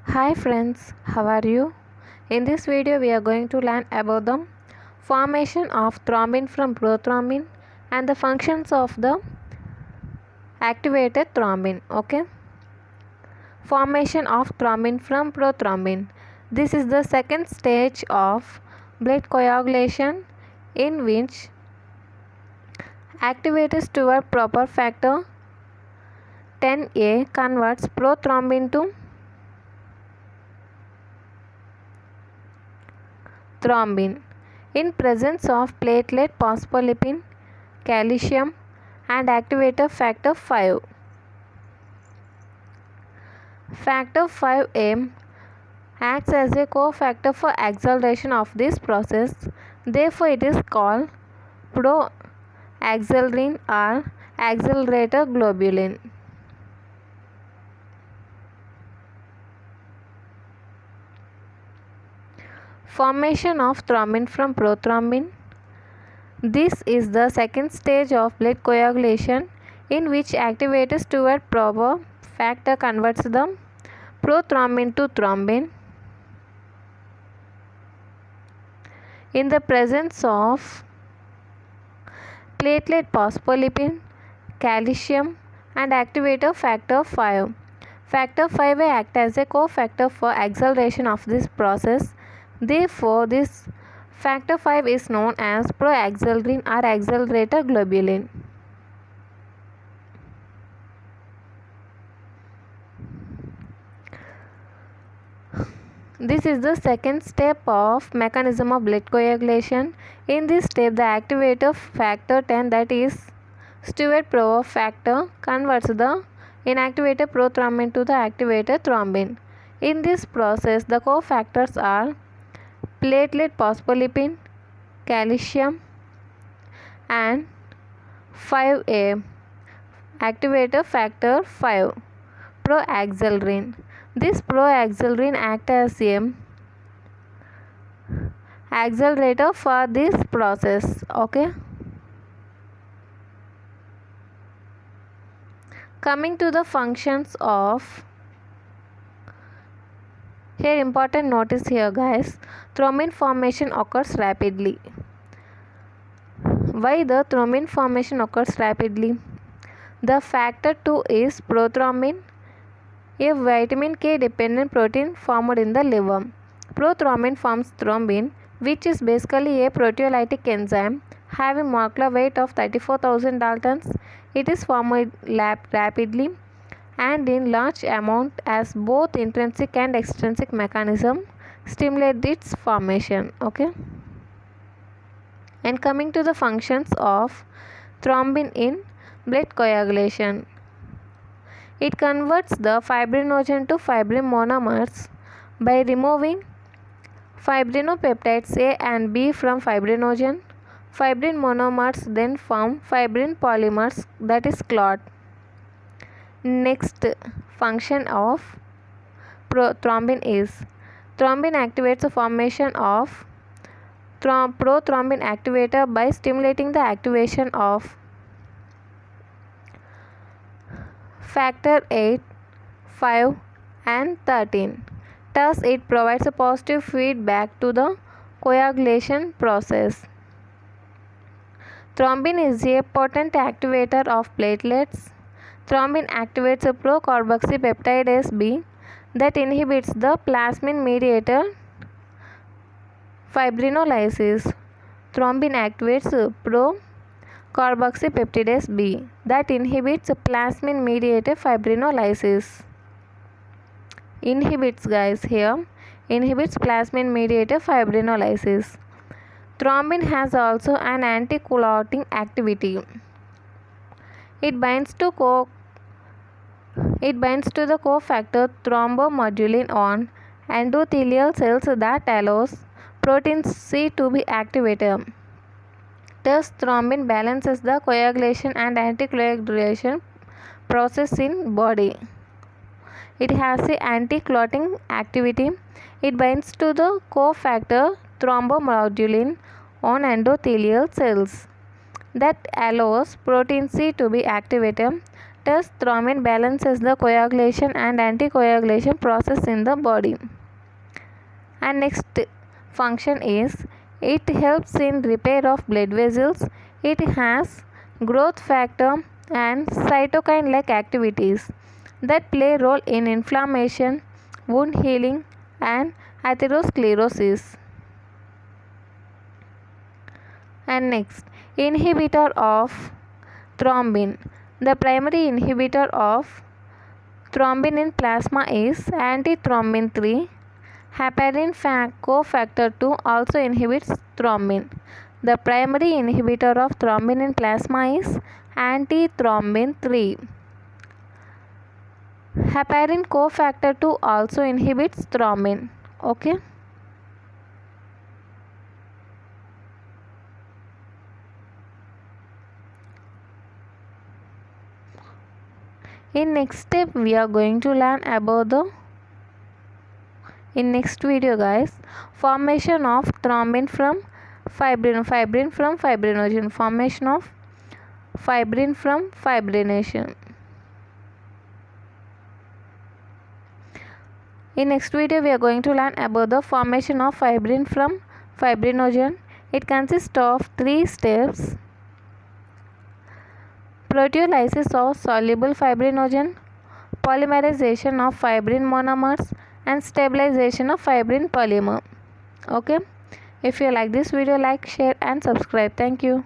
Hi friends, how are you? In this video we are going to learn about the formation of thrombin from prothrombin and the functions of the activated thrombin. Okay, formation of thrombin from prothrombin. This is the second stage of blood coagulation in which activators toward proper factor 10A converts prothrombin to thrombin in presence of platelet phospholipid, calcium and activator factor 5. Factor 5A acts as a cofactor for acceleration of this process. Therefore, it is called proaxelin or accelerator globulin. Formation of thrombin from prothrombin. This is the second stage of blood coagulation in which activators toward proper factor converts the prothrombin to thrombin in the presence of platelet phospholipid, calcium and activator factor 5. Factor 5 will act as a cofactor for acceleration of this process. Therefore, this factor 5 is known as proaxelin or accelerator globulin. This is the second step of mechanism of blood coagulation. In this step, the activator factor 10, that is Stewart proper factor, converts the inactivated prothrombin to the activated thrombin. In this process, the cofactors are platelet phospholipid, calcium and 5A, activator factor 5, proaxelin. This proaxelin acts as a accelerator for this process. Okay. Coming to the functions of, here important notice here guys, thrombin formation occurs rapidly. Why the thrombin formation occurs rapidly? The factor 2 is prothrombin, a vitamin K dependent protein formed in the liver. Prothrombin forms thrombin, which is basically a proteolytic enzyme having molecular weight of 34,000 Daltons. It is formed rapidly and in large amount as both intrinsic and extrinsic mechanism stimulate its formation. Okay. And coming to the functions of thrombin in blood coagulation. It converts the fibrinogen to fibrin monomers by removing fibrinopeptides A and B from fibrinogen. Fibrin monomers then form fibrin polymers, that is clot. Next function of thrombin is thrombin activates the formation of prothrombin activator by stimulating the activation of factor 8, 5 and 13. Thus, it provides a positive feedback to the coagulation process. Thrombin is a potent activator of platelets. Thrombin activates a procarboxypeptidase B that inhibits the plasmin mediator fibrinolysis. Thrombin activates procarboxypeptidase B that inhibits plasmin mediated fibrinolysis. Inhibits plasmin mediated fibrinolysis. Thrombin has also an anti-clotting activity. It binds to the cofactor thrombomodulin on endothelial cells that allows protein C to be activated. Thus, thrombin balances the coagulation and anticoagulation process in body. It has an anti-clotting activity. It binds to the cofactor thrombomodulin on endothelial cells that allows protein C to be activated. Thus, thrombin balances the coagulation and anticoagulation process in the body. And next function is it helps in repair of blood vessels. It has growth factor and cytokine like activities that play a role in inflammation, wound healing and atherosclerosis. And next, inhibitor of thrombin. The primary inhibitor of thrombin in plasma is antithrombin 3. Heparin cofactor 2 also inhibits thrombin. The primary inhibitor of thrombin in plasma is antithrombin 3. Heparin cofactor 2 also inhibits thrombin. Okay. In next step we are going to learn about the in next video guys, formation of thrombin from fibrin from fibrinogen, formation of fibrin from fibrination. In next video we are going to learn about the formation of fibrin from fibrinogen. It consists of 3 steps: proteolysis of soluble fibrinogen, polymerization of fibrin monomers and stabilization of fibrin polymer. Okay, if you like this video, like, share and subscribe. Thank you.